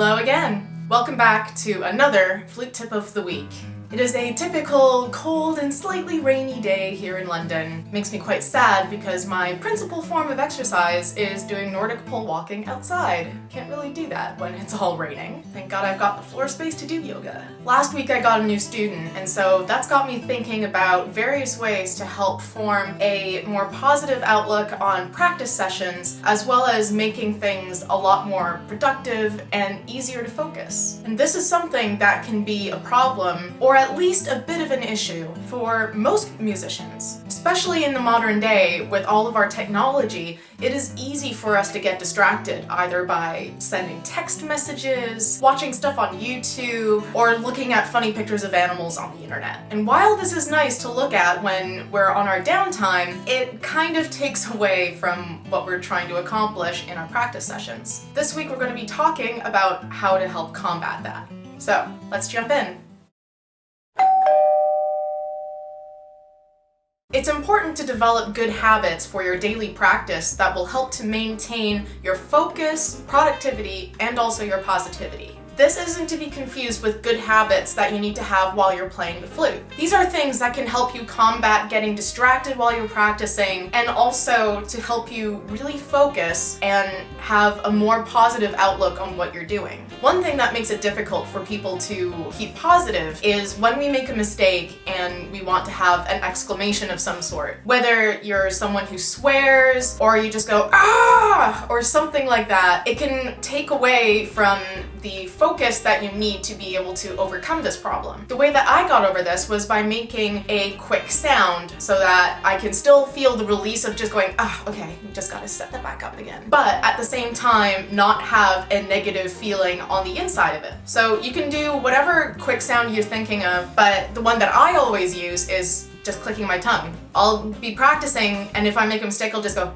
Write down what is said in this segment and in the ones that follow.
Hello again! Welcome back to another flute tip of the week. It is a typical cold and slightly rainy day here in London. Makes me quite sad because my principal form of exercise is doing Nordic pole walking outside. Can't really do that when it's all raining. Thank God I've got the floor space to do yoga. Last week I got a new student, and so that's got me thinking about various ways to help form a more positive outlook on practice sessions, as well as making things a lot more productive and easier to focus. And this is something that can be a problem, or at least a bit of an issue, for most musicians. Especially in the modern day, with all of our technology, it is easy for us to get distracted, either by sending text messages, watching stuff on YouTube, or looking at funny pictures of animals on the internet. And while this is nice to look at when we're on our downtime, it kind of takes away from what we're trying to accomplish in our practice sessions. This week we're going to be talking about how to help combat that. So, let's jump in. It's important to develop good habits for your daily practice that will help to maintain your focus, productivity, and also your positivity. This isn't to be confused with good habits that you need to have while you're playing the flute. These are things that can help you combat getting distracted while you're practicing, and also to help you really focus and have a more positive outlook on what you're doing. One thing that makes it difficult for people to keep positive is when we make a mistake and we want to have an exclamation of some sort. Whether you're someone who swears, or you just go, "Ah!" or something like that, it can take away from the focus that you need to be able to overcome this problem. The way that I got over this was by making a quick sound so that I can still feel the release of just going, okay, you just gotta set that back up again. But at the same time, not have a negative feeling on the inside of it. So you can do whatever quick sound you're thinking of, but the one that I always use is just clicking my tongue. I'll be practicing, and if I make a mistake, I'll just go,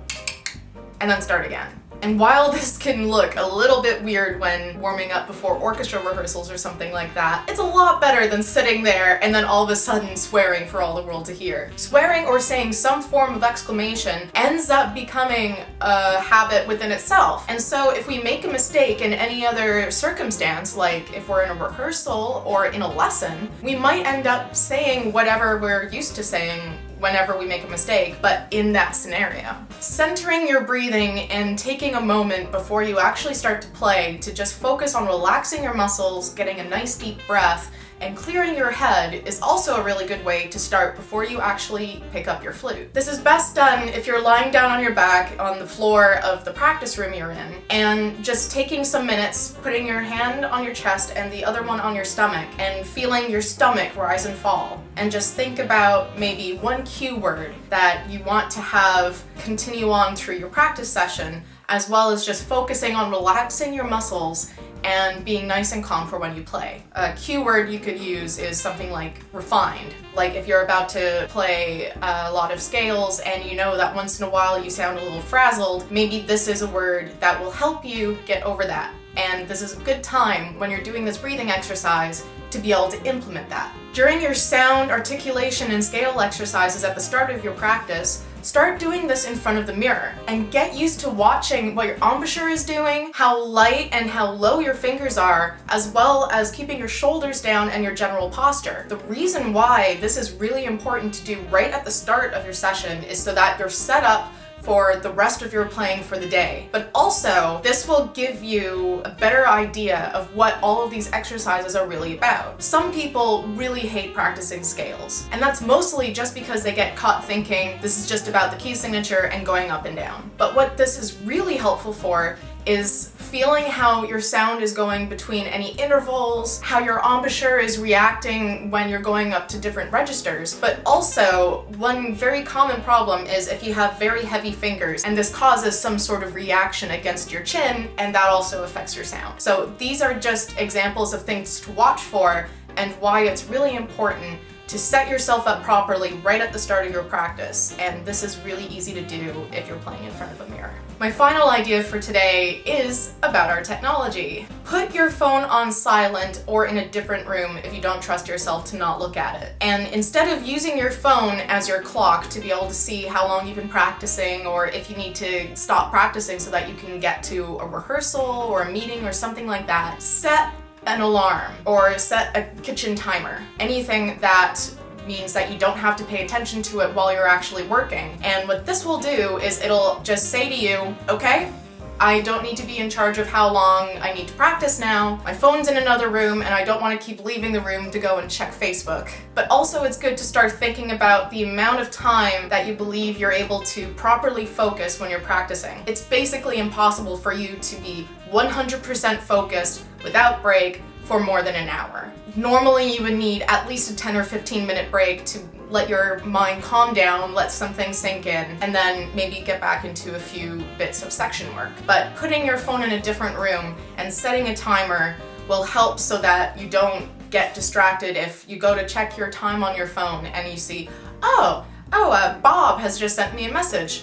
and then start again. And while this can look a little bit weird when warming up before orchestra rehearsals or something like that, it's a lot better than sitting there and then all of a sudden swearing for all the world to hear. Swearing or saying some form of exclamation ends up becoming a habit within itself. And so if we make a mistake in any other circumstance, like if we're in a rehearsal or in a lesson, we might end up saying whatever we're used to saying whenever we make a mistake, but in that scenario. Centering your breathing and taking a moment before you actually start to play to just focus on relaxing your muscles, getting a nice deep breath, and clearing your head is also a really good way to start before you actually pick up your flute. This is best done if you're lying down on your back on the floor of the practice room you're in, and just taking some minutes, putting your hand on your chest and the other one on your stomach, and feeling your stomach rise and fall. And just think about maybe one cue word that you want to have continue on through your practice session, as well as just focusing on relaxing your muscles and being nice and calm for when you play. A cue word you could use is something like refined. Like if you're about to play a lot of scales and you know that once in a while you sound a little frazzled, maybe this is a word that will help you get over that. And this is a good time when you're doing this breathing exercise to be able to implement that. During your sound, articulation, and scale exercises at the start of your practice, start doing this in front of the mirror and get used to watching what your embouchure is doing, how light and how low your fingers are, as well as keeping your shoulders down and your general posture. The reason why this is really important to do right at the start of your session is so that you're set up for the rest of your playing for the day. But also, this will give you a better idea of what all of these exercises are really about. Some people really hate practicing scales, and that's mostly just because they get caught thinking this is just about the key signature and going up and down. But what this is really helpful for is feeling how your sound is going between any intervals, how your embouchure is reacting when you're going up to different registers. But also, one very common problem is if you have very heavy fingers, and this causes some sort of reaction against your chin, and that also affects your sound. So these are just examples of things to watch for, and why it's really important to set yourself up properly right at the start of your practice. And this is really easy to do if you're playing in front of a mirror. My final idea for today is about our technology. Put your phone on silent or in a different room if you don't trust yourself to not look at it. And instead of using your phone as your clock to be able to see how long you've been practicing, or if you need to stop practicing so that you can get to a rehearsal or a meeting or something like that, set an alarm or set a kitchen timer. Anything that means that you don't have to pay attention to it while you're actually working. And what this will do is it'll just say to you, okay, I don't need to be in charge of how long I need to practice now. My phone's in another room and I don't want to keep leaving the room to go and check Facebook. But also it's good to start thinking about the amount of time that you believe you're able to properly focus when you're practicing. It's basically impossible for you to be 100% focused without break for more than an hour. Normally you would need at least a 10 or 15 minute break to let your mind calm down, let something sink in, and then maybe get back into a few bits of section work. But putting your phone in a different room and setting a timer will help so that you don't get distracted if you go to check your time on your phone and you see, Bob has just sent me a message.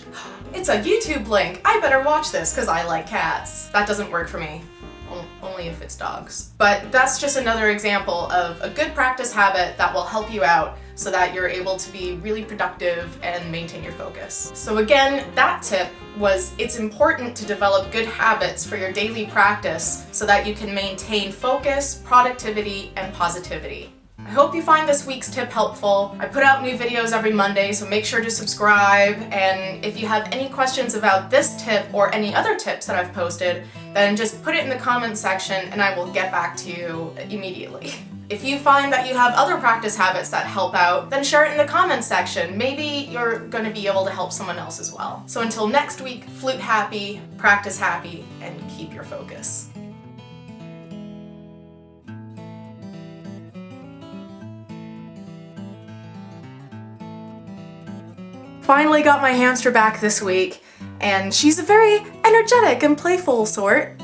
It's a YouTube link. I better watch this because I like cats. That doesn't work for me. Only if it's dogs. But that's just another example of a good practice habit that will help you out so that you're able to be really productive and maintain your focus. So again, that tip was it's important to develop good habits for your daily practice so that you can maintain focus, productivity, and positivity. I hope you find this week's tip helpful. I put out new videos every Monday, so make sure to subscribe. And if you have any questions about this tip or any other tips that I've posted, then just put it in the comments section and I will get back to you immediately. If you find that you have other practice habits that help out, then share it in the comments section. Maybe you're going to be able to help someone else as well. So until next week, flute happy, practice happy, and keep your focus. Finally got my hamster back this week, and she's a very energetic and playful sort.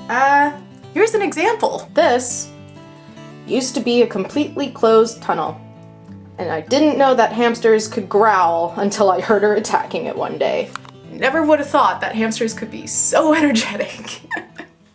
Here's an example. This used to be a completely closed tunnel, and I didn't know that hamsters could growl until I heard her attacking it one day. Never would have thought that hamsters could be so energetic.